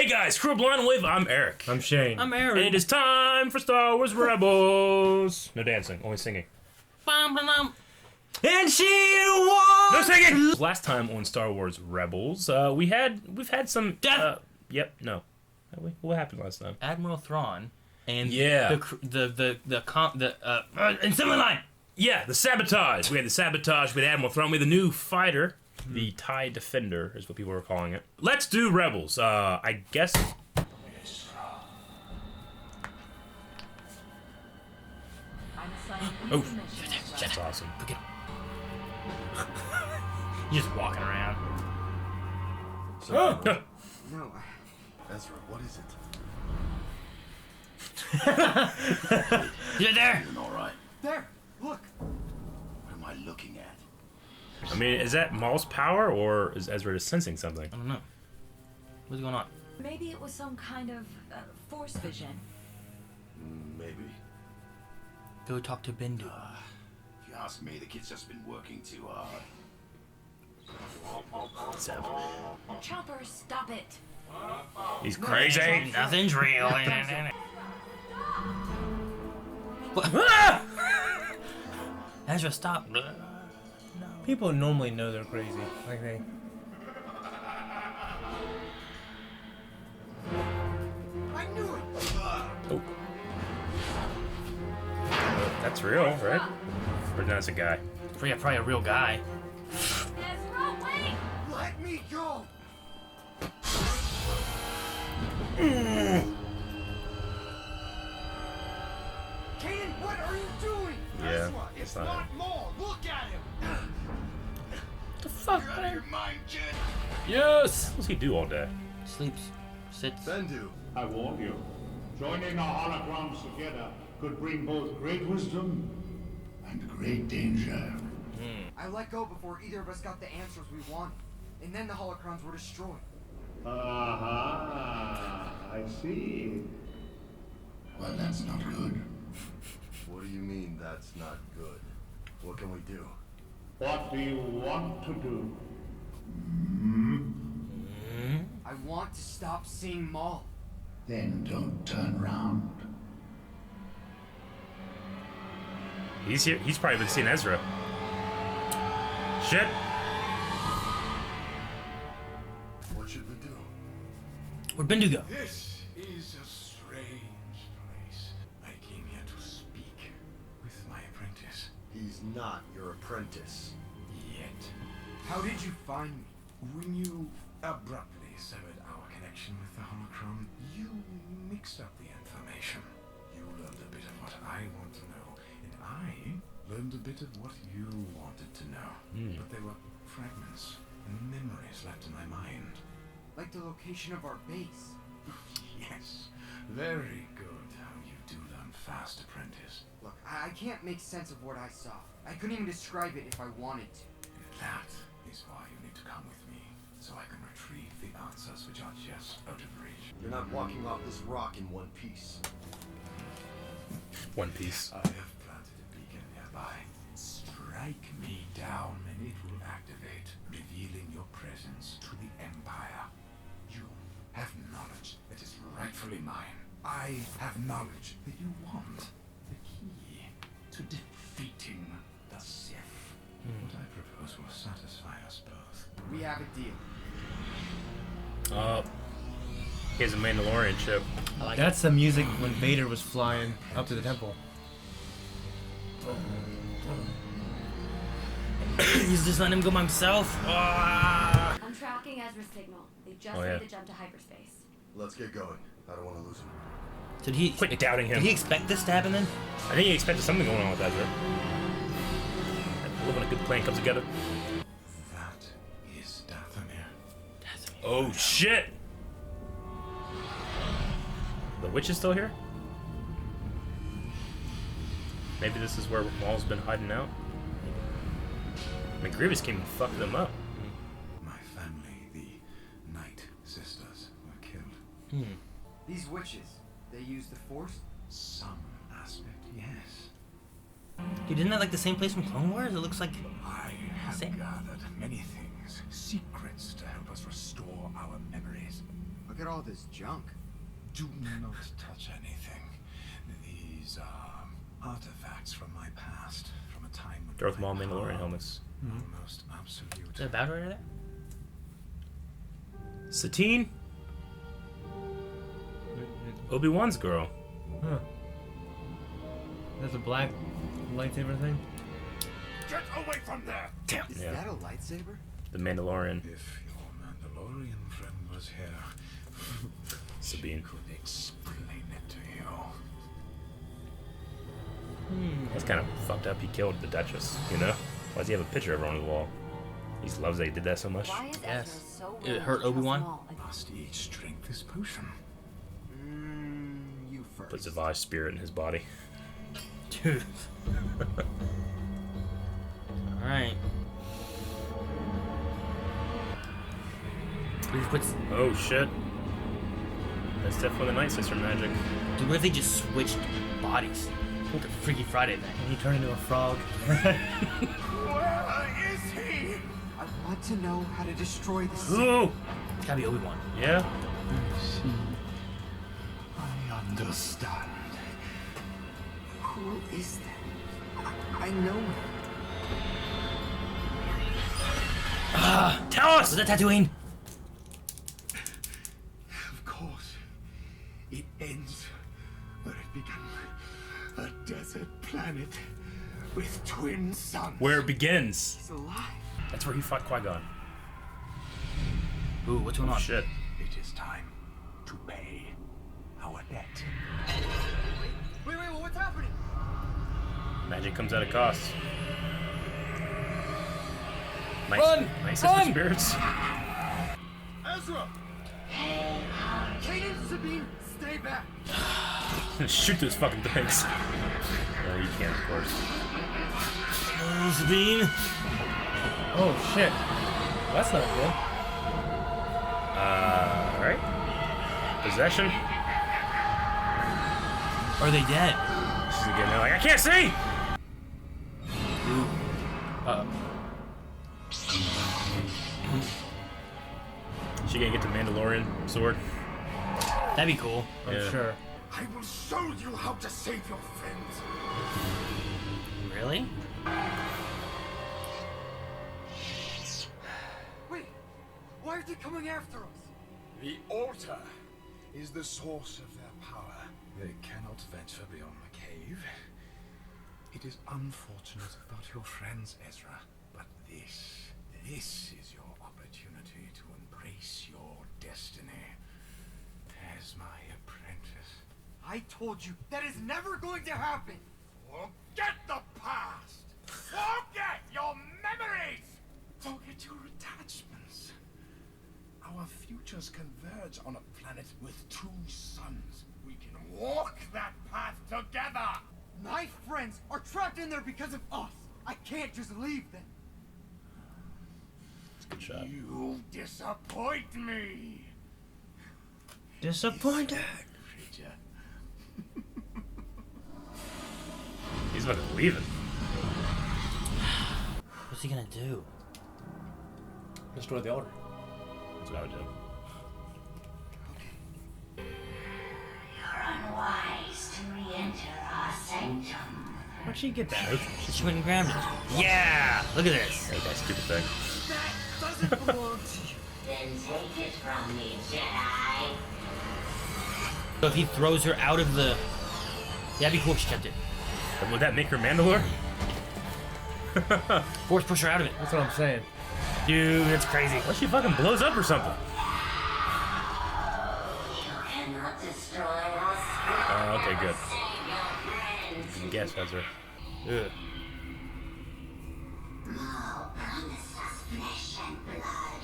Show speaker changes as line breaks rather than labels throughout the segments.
Hey guys, Crew Blind Wave, I'm Eric.
I'm Shane.
I'm Aaron.
And it is time for Star Wars Rebels. No dancing, only singing.
And she won!
No singing! Last time on Star Wars Rebels, we've had some
Death!
Yep, no. What happened last time?
Admiral Thrawn and
Yeah.
the assembly line.
Yeah, the sabotage. We had the sabotage with Admiral Thrawn. We had the new fighter. The TIE Defender is what people are calling it. Let's do Rebels. I guess. Oh, that's awesome.
Look at him. He's just walking around.
Oh.
No, Ezra, what is it?
You're there.
Doing all right.
There, look.
What am I looking at?
I mean, is that Maul's power, or is Ezra just sensing something?
I don't know. What's going on?
Maybe it was some kind of force vision.
Maybe.
Go talk to Bendu.
If you ask me, the kid's just been working too hard.
Chopper, stop it!
He's crazy.
Nothing's real. Ezra, stop.
People normally know they're crazy. Like they.
I knew it.
Oh. That's real, right? Or that's a guy.
Probably a real guy.
Ezra, wait!
Let me go. Kanan, what are you doing?
Yeah,
Ezra,
it's
it's
not
not Maul. Look at him.
The fuck,
You're out of your mind, kid.
Yes! What does he do all day?
Sleeps. Sits.
Bendu.
I warn you, joining our holograms together could bring both great wisdom and great danger.
I let go before either of us got the answers we wanted, and then the holocrons were destroyed.
Aha, I see.
Well, that's not good.
What do you mean that's not good? What can we do?
What do you want to do?
I want to stop seeing Maul.
Then don't turn round.
He's here. He's probably been seeing Ezra. Shit.
What should we do?
Where'd Bendu go?
This is a strange place. I came here to speak with my apprentice.
He's not your apprentice.
Yet,
How did you find me?
when you abruptly severed our connection with the holocron, you mixed up the information. You learned a bit of what I want to know, and I learned a bit of what you wanted to know. But they were fragments and memories left in my mind.
Like the location of our base.
Yes, very good how you do learn fast, apprentice.
Look, I can't make sense of what I saw. I couldn't even describe it if I wanted to.
That is why you need to come with me, so I can retrieve the answers which are just out of reach.
You're not walking off this rock in one piece.
One Piece.
I have planted a beacon nearby. Strike me down and it will activate, revealing your presence to the Empire. You have knowledge that is rightfully mine. I have knowledge that you want. The key to defeating the Sith. What I propose will satisfy us both.
We have a deal.
He has a Mandalorian ship.
I like
That's the music when Vader was flying up to the temple.
He's just letting him go by himself. Ah!
I'm tracking Ezra's signal. They just
Oh, yeah.
made the jump to hyperspace.
Let's get going. I don't want to lose him.
Did he?
Quit doubting him.
Did he expect this to happen then?
I think he expected something going on with Ezra. I love when a good plan comes together.
That is Dathomir.
Oh shit! The witch is still here? Maybe this is where Maul's been hiding out? I mean, Grievous came and fucked them up.
My family, the Night Sisters, were killed.
These witches, they use the Force?
Some aspect, yes.
Dude, isn't that like the same place from Clone Wars? It looks like.
I have
Same.
gathered many things, secrets to help us restore our memories.
A Look at all this junk.
Do not touch anything. These are artifacts from my past, from a time when
Darth Maul
my
Mandalorian
power
helmets.
almost absolute.
Is that a battery right there?
Satine? Obi-Wan's girl.
Huh. That's a black lightsaber thing?
Get away from there!
Damn.
Is
Yeah.
that a lightsaber?
The Mandalorian.
If your Mandalorian friend was here, she
Sabine.
could explain it to you.
That's kind of fucked up. He killed the Duchess, you know? Why does he have a picture of her on his wall? He just loves that he did that so much.
Why is
Yes.
Ezra so
It
willing
hurt
to trust
Obi-Wan?
Maul?
Must eat strength this potion.
You first.
Puts Devi's spirit in his body.
Dude. Alright. He puts.
Oh shit. That's definitely the Night Sister magic.
Dude, what if they just switched bodies? Like a Freaky Friday thing.
And he turned into a frog.
Where is he?
I want to know how to destroy the city.
Ooh!
It's gotta be Obi-Wan.
Yeah?
I understand.
Who is that? I know him.
Tell us!
Was that Tatooine?
Of course, it ends where it began. A desert planet with twin suns.
Where it begins.
He's alive.
That's where he fought Qui-Gon.
Ooh, what's going on?
Shit.
It is time to pay our debt.
Wait, what's happening?
Magic comes at a cost. Nice,
Run!
Nice
Run!
spirits.
Ezra! Kanan, Sabine, stay back.
Shoot those fucking things. No, you can't, of course.
Oh, Sabine.
Oh shit. That's not good.
Alright. Possession.
Are they dead?
She's again like, I can't see! She gonna get the Mandalorian sword?
That'd be cool.
I'm
Yeah.
sure.
I will show you how to save your friends.
Really?
Wait, why are they coming after us?
The altar is the source of their power.
They cannot venture beyond the cave. It is unfortunate about your friends, Ezra, but this is your opportunity to embrace your destiny as my apprentice.
I told you that is never going to happen.
Forget the past. Forget your memories.
Forget your attachments. Our futures converge on a planet with two suns.
We can walk that path together.
My friends are trapped in there because of us. I can't just leave them.
Good shot.
You disappoint me.
Disappointed.
Creature.
He's about to leave it.
What's he gonna do?
Destroy the altar.
That's what I would do.
You're unwise to re-enter our sanctum.
Where'd she get that?
She went and grabbed it. Yeah! Look at this.
Hey, that stupid thing.
That doesn't belong to you.
Then take it from me, Jedi.
So if he throws her out of the... That'd be cool if she kept it.
Would that make her Mandalore?
Force push her out of it.
That's what I'm saying.
Dude, that's crazy.
What if she fucking blows up or something?
You cannot destroy us.
Oh, okay, good.
Save your friends.
Guess, Ezra. Ugh.
Maul promised us flesh and blood.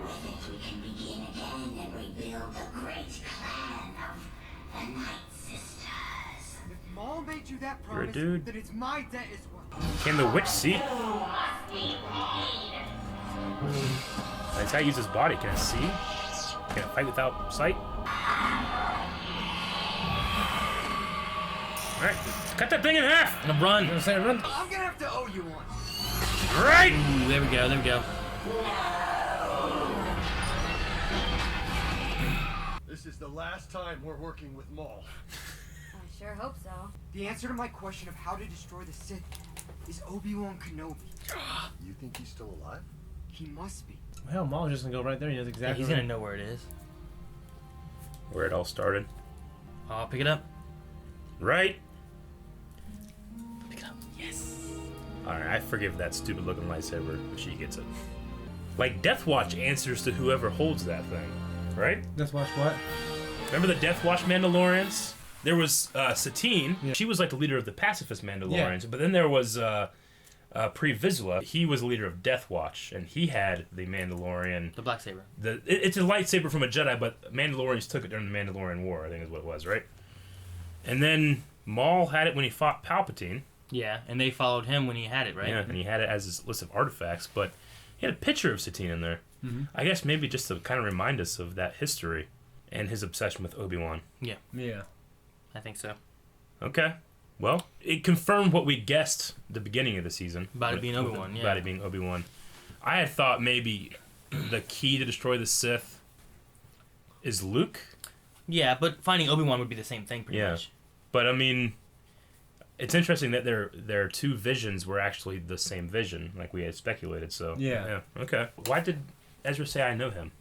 With it we can begin again and rebuild the great clan of the Night Sisters.
If Maul made you that
You're a
promise,
dude.
then it's my debt as well.
Can the witch see?
You must be paid.
That's how I use his body. Can it see? Can it fight without sight? Alright, cut that thing in half!
And a run.
You know what I'm saying? Run.
I'm gonna have to owe you one.
Right!
Ooh, there we go, there we go.
this is the last time we're working with Maul.
I sure hope so.
The answer to my question of how to destroy the Sith is Obi-Wan Kenobi.
You think he's still alive?
He must be.
Hell, Maul's just gonna go right there. He knows
Yeah,
exactly.
he's gonna know where it is.
Where it all started.
I'll pick it up.
Right?
Pick it up. Yes.
Alright, I forgive that stupid looking lightsaber if she gets it. Like, Death Watch answers to whoever holds that thing, right?
Let's watch what?
Remember the Death Watch Mandalorians? There was Satine.
Yeah.
She was like the leader of the pacifist Mandalorians. But then there was Pre Vizsla. He was the leader of Death Watch, and he had the Mandalorian.
The black saber.
It's a lightsaber from a Jedi, but Mandalorians took it during the Mandalorian War, I think is what it was, right? And then Maul had it when he fought Palpatine.
Yeah, and they followed him when he had it, right?
Yeah, and he had it as his list of artifacts, but he had a picture of Satine in there.
Mm-hmm.
I guess maybe just to kind of remind us of that history and his obsession with Obi-Wan.
Yeah,
Yeah.
I think so.
Okay. Well, it confirmed what we guessed at the beginning of the season.
About it being Obi-Wan, yeah.
About it being Obi-Wan. I had thought maybe the key to destroy the Sith is Luke.
Yeah, but finding Obi-Wan would be the same thing, pretty
Yeah.
much.
But, I mean, it's interesting that their two visions were actually the same vision, like we had speculated, so...
Yeah.
Okay. Why did Ezra say I know him?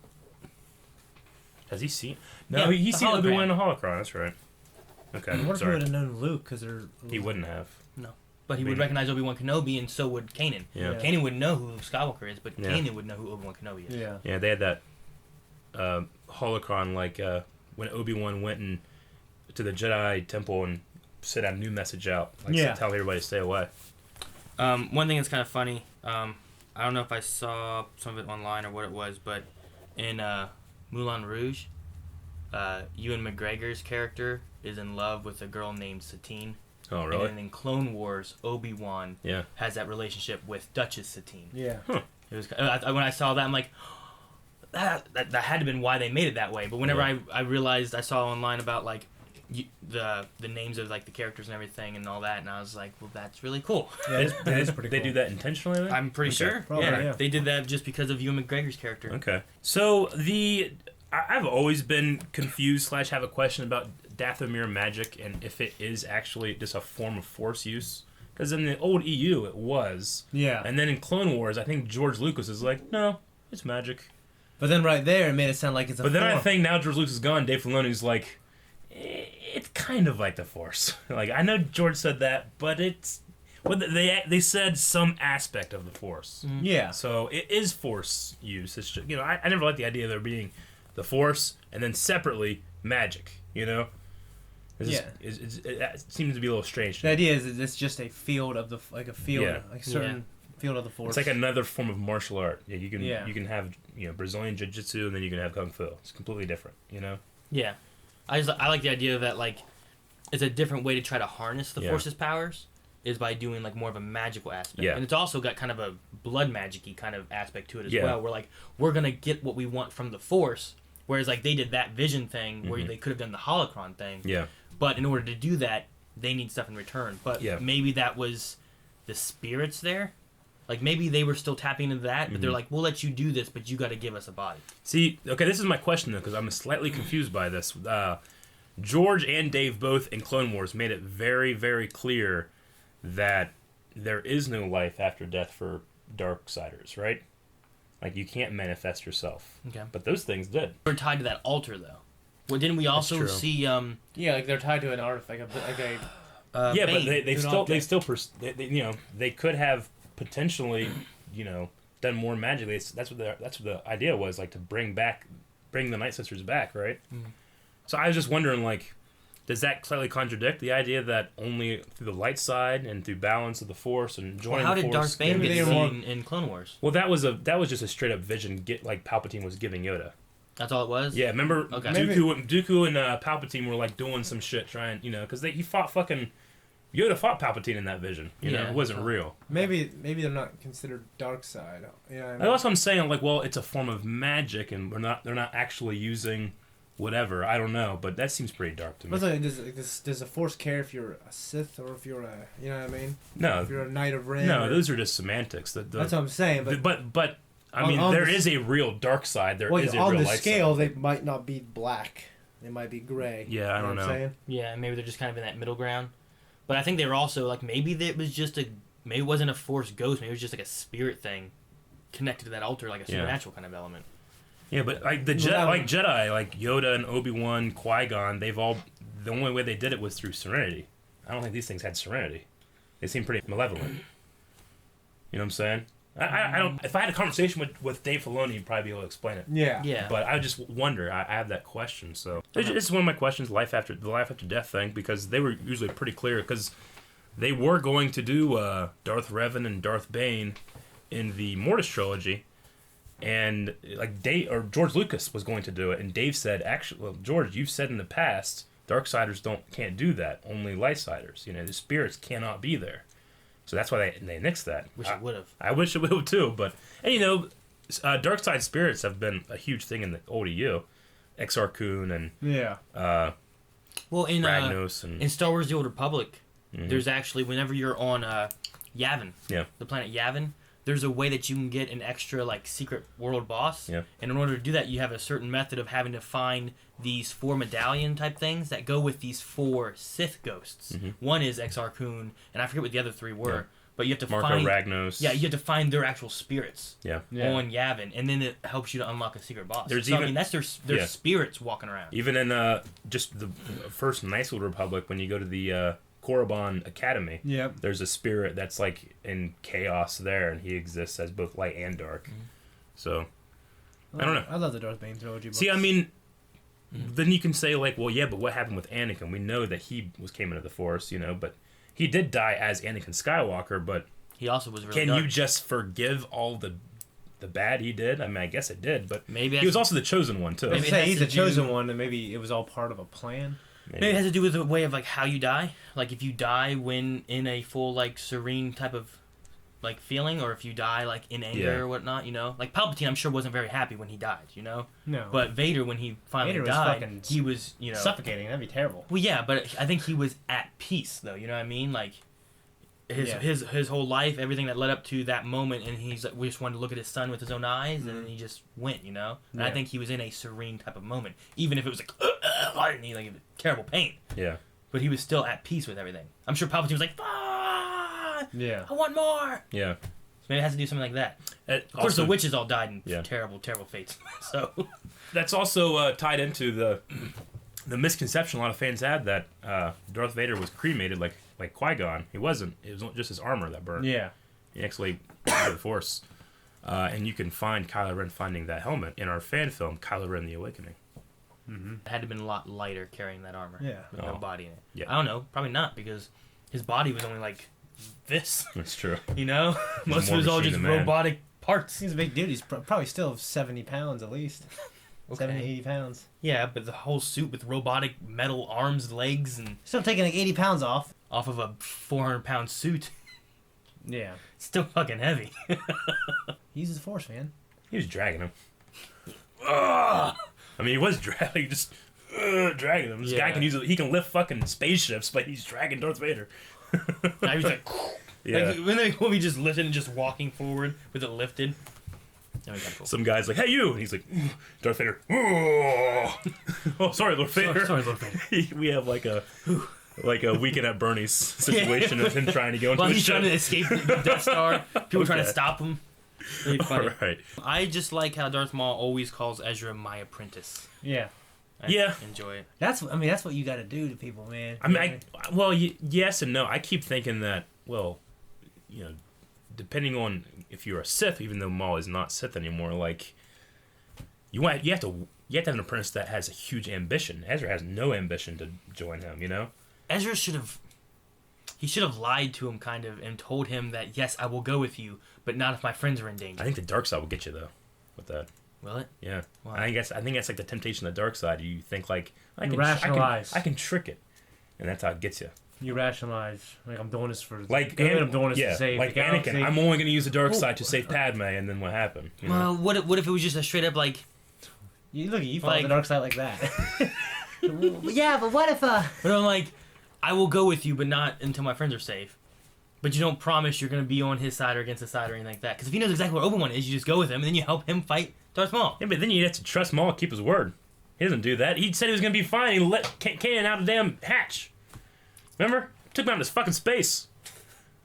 Has he seen... No,
Yeah,
he's
the
seen Obi-Wan in
hologram.
a holocron, that's right. Okay,
I wonder if he
sorry.
would have known Luke, because they're...
He wouldn't have.
No. But he would
Maybe.
recognize Obi-Wan Kenobi, and so would Kanan.
Yeah.
Kanan would know who Luke Skywalker is, but
Yeah.
Kanan would know who Obi-Wan Kenobi is.
Yeah.
Yeah, they had that holocron, like when Obi-Wan went to the Jedi Temple and sent a new message out, like
Yeah.
tell everybody to stay away.
One thing that's kind of funny, I don't know if I saw some of it online or what it was, but in Moulin Rouge, Ewan McGregor's character is in love with a girl named Satine.
Oh, really?
And in Clone Wars, Obi-Wan
Yeah.
has that relationship with Duchess Satine.
Yeah.
It was when I saw that, I'm like, that had to have been why they made it that way. But whenever
Yeah.
I realized, I saw online about like the names of like the characters and everything and all that, and I was like, well, that's really cool.
Yeah, that is pretty
They
cool.
do that intentionally, then?
I'm pretty
Okay.
sure.
Probably,
yeah,
yeah.
they did that just because of Ewan McGregor's character.
Okay. So I've always been confused / have a question about Dathomir magic and if it is actually just a form of Force use. Because in the old EU it was.
Yeah.
And then in Clone Wars, I think George Lucas is like, no, it's magic.
But then right there, it made it sound like it's a
But then I
form.
think now George Lucas is gone, Dave Filoni's like, it's kind of like the Force. Like, I know George said that, but it's... Well, they said some aspect of the Force.
Yeah.
So it is Force use. It's just, I never liked the idea of there being the Force and then separately magic, It's
Yeah.
just- it seems to be a little strange.
The idea is that it's just a field of the... Like a field...
Yeah.
Like a certain field of the Force.
It's like another form of martial art. Yeah, you
Yeah.
can have Brazilian Jiu-Jitsu and then you can have Kung Fu. It's completely different,
Yeah, I like the idea that like it's a different way to try to harness the
Yeah.
Force's powers is by doing like more of a magical aspect.
Yeah.
And it's also got kind of a blood magic-y kind of aspect to it as
Yeah.
well. Where like we're gonna get what we want from the Force, whereas like they did that vision thing where
Mhm.
they could have done the holocron thing.
Yeah.
But in order to do that, they need stuff in return. But
Yeah.
maybe that was the spirits there. Like maybe they were still tapping into that, but they're
Mhm.
like, we'll let you do this, but you got to give us a body.
See, okay, this is my question though, because I'm slightly confused by this. George and Dave both in Clone Wars made it very, very clear that there is no life after death for Darksiders, right? Like you can't manifest yourself.
Okay.
But those things did.
We're tied to that altar though. Well, didn't we also
true.
see?
Yeah, like they're tied to an artifact, like a
Yeah,
Bane.
but they
an
still
object.
they could have potentially done more magic. That's what the idea was, like to bring the Night Sisters back, right?
Mm.
So I was just wondering, like, does that slightly contradict the idea that only through the light side and through balance of the Force and joining
Well, how
the
did
Force?
Darth Bane
maybe
get
they were
seen in Clone Wars?
Well, that was just a straight up vision. Like Palpatine was giving Yoda.
That's all it was.
Yeah, remember
Okay.
Dooku and Palpatine were like doing some shit, trying because he fought fucking Yoda fought Palpatine in that vision.
Yeah.
It wasn't real.
maybe they're not considered dark side. Yeah.
That's what I'm saying. Like, well, it's a form of magic, and they're not actually using whatever. I don't know, but that seems pretty dark to me.
But does the Force care if you're a Sith or if you're a, you know what I mean?
No,
If you're a Knight of Ren.
no,
or-
those are just semantics.
that's what I'm saying. But
I mean,
on
there
the-
is a real dark side. There is a
on
real
the
light
scale,
side.
they might not be black.
They might be gray.
Yeah, I don't
what I'm
know.
saying?
Yeah, maybe they're just kind of in that middle ground. But I think they were also like maybe it was just maybe it wasn't a Force ghost. Maybe it was just like a spirit thing connected to that altar, like a supernatural kind of element.
Yeah, but like the Jedi, like Yoda and Obi-Wan, Qui-Gon, the only way they did it was through serenity. I don't think these things had serenity. They seem pretty malevolent. You know what I'm saying? I don't. If I had a conversation with Dave Filoni, he'd probably be able to explain it.
Yeah.
But I just wonder. I have that question. So it's one of my questions: the life after death thing, because they were usually pretty clear because they were going to do Darth Revan and Darth Bane in the Mortis trilogy, and like George Lucas was going to do it, and Dave said, "Actually, well, George, you've said in the past, Darksiders can't do that. Only Lightsiders. You know, the spirits cannot be there." So that's why they nixed that.
Wish it would have.
I wish it would have too, but and you know, dark side spirits have been a huge thing in the old EU, Exar Kun and
well in
Ragnos
in Star Wars: The Old Republic, there's actually whenever you're on Yavin, the planet Yavin, there's a way that you can get an extra like secret world boss.
Yeah.
And in order to do that, you have a certain method of having to find these 4 medallion type things that go with these 4 Sith ghosts. One is Exar Kun, and I forget what the other 3 were. Yeah. But you have to find
Ragnos.
Yeah, you have to find their actual spirits.
Yeah.
On Yavin, and then it helps you to unlock a secret boss.
There's
so,
even,
I mean, that's their spirits walking around.
Even in just the first Nice Old Republic, when you go to the Korriban Academy, there's a spirit that's like in chaos there, and he exists as both light and dark. So, I don't know.
I love the Darth Bane trilogy books.
See, I mean, then you can say like, well, yeah, but what happened with Anakin? We know that he came into the Force, you know, but he did die as Anakin Skywalker. But
he also was really
can
dark.
you just forgive all the bad he did? I mean, I guess it did, but
maybe
he was also the chosen one too.
Maybe he's the chosen one, and maybe it was all part of a plan.
Maybe it has to do with the way of like how you die. Like if you die when in a full like serene type of like feeling, or if you die like in anger or whatnot, you know. Like Palpatine, I'm sure wasn't very happy when he died, you know.
No.
But Vader, when he finally died, he was, you know,
suffocating. That'd be terrible.
Well, yeah, but I think he was at peace, though. You know what I mean? Like his whole life, everything that led up to that moment, and he's like, we just wanted to look at his son with his own eyes, and then he just went, you know. And I think he was in a serene type of moment, even if it was like, and he like terrible pain.
Yeah.
But he was still at peace with everything. I'm sure Palpatine was like,
yeah,
I want more.
Yeah.
So maybe it has to do something like that. Of course, the witches all died in terrible, terrible fates. So
that's also tied into the misconception a lot of fans had that Darth Vader was cremated like Qui-Gon. He wasn't. It was just his armor that burned.
Yeah.
He actually the Force. And you can find Kylo Ren finding that helmet in our fan film, Kylo Ren: The Awakening.
It had to have been a lot lighter carrying that armor.
Yeah.
With no body in it.
Yeah.
I don't know. Probably not, because his body was only like this.
That's true.
You know? Most of it was all just robotic parts.
He's a big dude. He's probably still 70 pounds at least.
Okay.
70, 80 pounds.
Yeah, but the whole suit with robotic metal arms, legs, and...
Still taking like 80 pounds off.
Off of a 400-pound suit.
Yeah.
Still fucking heavy.
He uses the Force, man.
He was dragging him. I mean, he was dragging him. This guy can he can lift fucking spaceships, but he's dragging Darth Vader.
Now he's like...
Yeah.
Like, when we just lifted and just walking forward with it lifted. Cool.
Some guy's like, hey, you! And he's like, Darth Vader. Oh, sorry, Lord Vader.
Sorry, Lord Vader.
We have like a Weekend at Bernie's situation of him trying to go into
While
the
he's
ship.
trying to escape the Death Star. People trying to stop him. Really funny.
Right.
I just like how Darth Maul always calls Ezra my apprentice.
Yeah.
I enjoy it.
That's what you got to do to people, man.
I mean, yes and no. I keep thinking that, well, you know, depending on if you're a Sith, even though Maul is not Sith anymore, like you have to have an apprentice that has a huge ambition. Ezra has no ambition to join him, you know?
Ezra should have lied to him kind of and told him that, yes, I will go with you, but not if my friends are in danger.
I think the dark side will get you though with that.
Will it?
Yeah.
Why?
I think that's like the temptation of the dark side. You think like I
rationalize.
I can trick it. And that's how it gets you.
You rationalize, like, I'm doing this for
like
good, I'm doing this to save
like
the galaxy.
Anakin. I'm only going to use the dark side to save Padme, and then what happened? You know?
Well, what if it was just a straight up like...
You follow the dark side like that.
Yeah, but what if
But I'm like, I will go with you, but not until my friends are safe. But you don't promise you're going to be on his side or against his side or anything like that. Because if he knows exactly what Obi-Wan is, you just go with him, and then you help him fight Darth Maul.
Yeah, but then you have to trust Maul, keep his word. He doesn't do that. He said he was gonna be fine. He let Kanan out of the damn hatch. Remember? Took him out into space. space.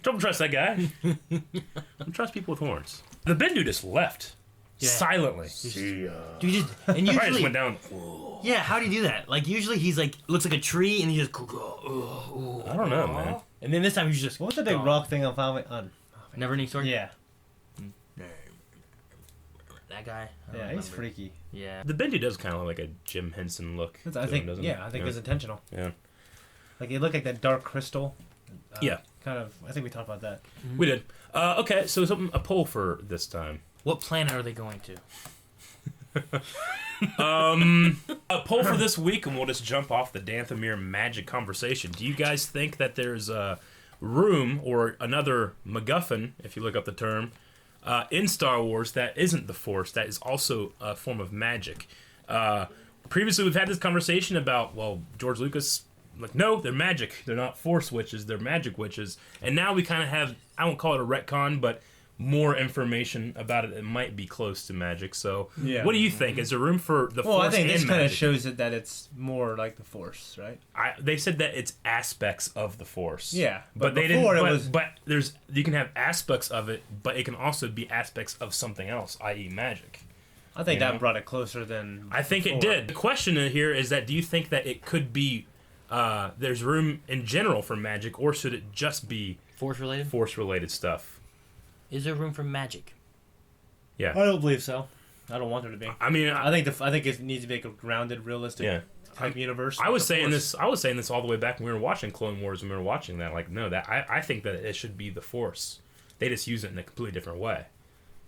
Don't trust that guy. Don't trust people with horns. The Bendu just left.
Yeah.
Silently.
Dude, and
Probably just
usually,
went down.
yeah, how do you do that? Like usually he's like looks like a tree and he just.
I don't know, man.
And then this time he's just.
What was the big
gone.
rock thing on?
Never ending story.
Yeah.
That guy. I don't
Yeah, he's
remember.
freaky.
Yeah.
The Bendu does kind of look like a Jim Henson look.
I
to him,
think.
doesn't
Yeah,
it?
I think it was intentional.
Yeah.
Like it looked like that dark crystal.
Yeah.
Kind of. I think we talked about that.
We did. Okay, so a poll for this time.
What planet are they going to?
A poll for this week, and we'll just jump off the Dathomir magic conversation. Do you guys think that there's a room or another MacGuffin, if you look up the term, in Star Wars that isn't the Force, that is also a form of magic? Previously, we've had this conversation about, well, George Lucas, like, no, they're magic. They're not Force witches, they're magic witches. And now we kind of have, I won't call it a retcon, but more information about it that might be close to magic. So,
Yeah.
what do you think? Is there room for the
Well,
Force
I think this
and
kind of
magic?
shows it that it's more like the Force, right?
They said that it's aspects of the Force.
Yeah,
but they
before
didn't.
it
But,
was-
but there's you can have aspects of it, but it can also be aspects of something else, i.e., magic.
I think
You
that
know?
brought it closer than.
I think it
before.
did. The question here is that do you think that it could be there's room in general for magic, or should it just be
Force related?
Force related stuff?
Is there room for magic?
Yeah.
I don't believe so. I don't want there to be.
I mean,
I think it needs to be like a grounded, realistic
yeah.
type universe.
I was
The
saying
Force.
this. I was saying this all the way back when we were watching Clone Wars. When we were watching that, like, no, that I think that it should be the Force. They just use it in a completely different way.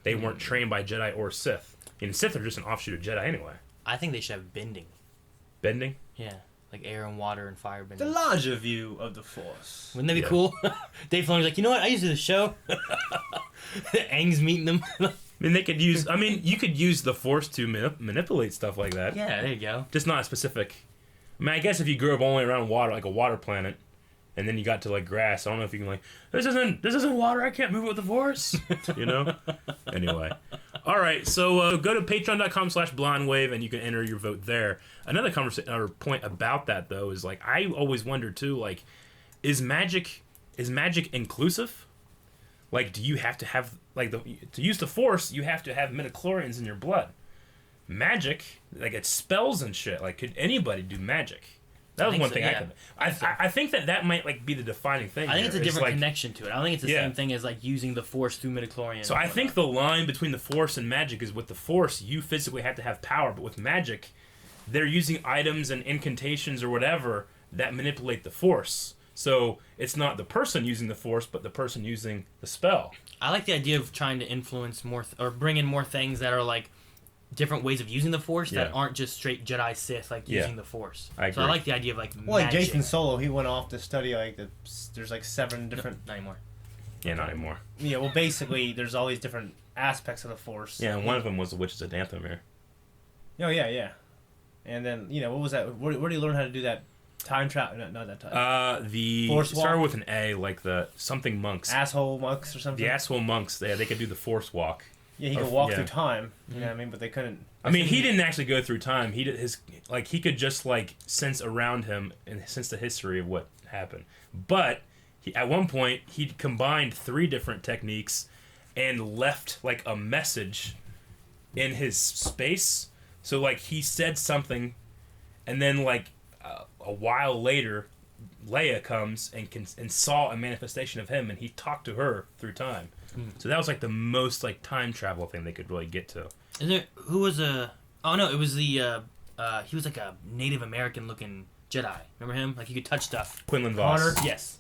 They weren't trained by Jedi or Sith. And Sith are just an offshoot of Jedi anyway.
I think they should have bending.
Bending.
Yeah. Like air and water and fire
The
bending.
larger view of the Force.
Wouldn't that be
Yeah.
cool? Dave Filoni's like, you know what? I used to do the show. Aang's meeting them.
I mean, they could use. I mean, you could use the Force to manipulate stuff like that.
Yeah, there you go.
Just not specific. I mean, I guess if you grew up only around water, like a water planet, and then you got to like grass, I don't know if you can like this isn't water. I can't move it with the Force. You know. Anyway, all right. So go to patreon.com/blindwave and you can enter your vote there. Another conversation or point about that though is like I always wonder too, like, is magic inclusive? Like, do you have to have like to use the Force? You have to have midichlorians in your blood. Magic, like it's spells and shit. Like, could anybody do magic? That was
think
one
so,
thing
yeah.
I think that might like be the defining thing.
I think it's a
here.
different
like,
connection to it. I don't think it's the
Yeah.
same thing as like using the Force through midichlorian.
So I think the line between the Force and magic is with the Force, you physically have to have power, but with magic, they're using items and incantations or whatever that manipulate the Force. So it's not the person using the Force, but the person using the spell.
I like the idea of trying to influence more or bring in more things that are like different ways of using the Force that
Yeah.
aren't just straight Jedi Sith like
Yeah.
using the Force.
I
So I
agree.
like the idea of like
Well, like
magic.
Jason Solo, he went off to study like there's like 7 different.
Not anymore.
Yeah, not anymore.
Yeah, well, basically, there's all these different aspects of the Force.
Yeah, and one of them was the Witches of Dathomir.
Oh yeah. And then what was that? Where do you learn how to do that time travel? Not that time.
The
Force
started
walk?
with an A, like the something monks.
Asshole monks or something.
The asshole monks. They could do the Force walk.
Yeah, he
Or-
could walk
yeah.
through time. You know what I mean? But they couldn't.
I mean, he didn't actually go through time. He did he could just like sense around him and sense the history of what happened. But at one point, he combined 3 different techniques and left like a message in his space. So like he said something, and then like a while later, Leia comes and saw a manifestation of him, and he talked to her through time. So that was like the most like time travel thing they could really get to.
Is there who was a? Oh no, it was the. He was like a Native American looking Jedi. Remember him? Like he could touch stuff.
Quinlan Vos.
Connor?
Yes.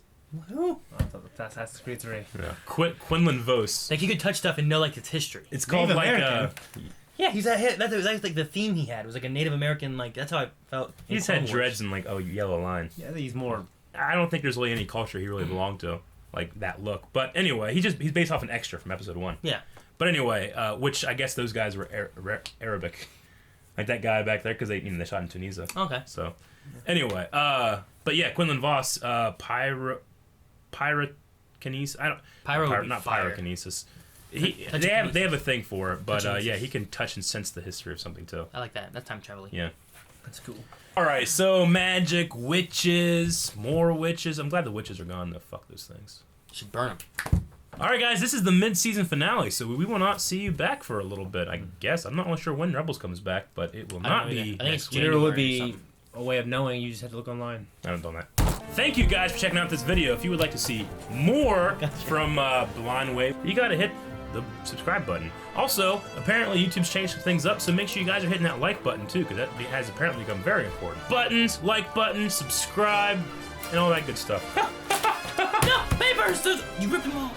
Who? I thought that's Creed 3.
Yeah. Quinlan Vos.
Like he could touch stuff and know like its history.
It's called
Native
like
American?
Yeah, he's that. That was like the theme he had. It was like a Native American. Like that's how I felt.
he
in
just
Clone
had
Wars.
dreads and like yellow line.
Yeah, I think he's more.
I don't think there's really any culture he really belonged to, like that look. But anyway, he's based off an extra from episode 1.
Yeah.
But anyway, which I guess those guys were Arabic, like that guy back there because they shot in Tunisia.
Okay.
So anyway, but yeah, Quinlan Vos, pyrokinesis. I don't
Pyro would be
not
fire.
pyrokinesis.
Touch
They have a thing for it, but
Touch
yeah,
kinesis.
he can touch and sense the history of something too.
I like that. That's time traveling.
Yeah.
That's cool.
All right, so magic, witches, more witches. I'm glad the witches are gone, though. Fuck those things.
Should burn them.
All right, guys, this is the mid-season finale, so we will not see you back for a little bit, I guess. I'm not really sure when Rebels comes back, but it will not be.
I think it's
There would
January or
be
something.
a way of knowing. You just have to look online.
I haven't done that. Thank you guys for checking out this video. If you would like to see more from Blind Wave, you gotta hit the subscribe button. Also, apparently YouTube's changed some things up, so make sure you guys are hitting that like button too, because that has apparently become very important. Buttons, like button, subscribe, and all that good stuff.
No, papers! You ripped them all.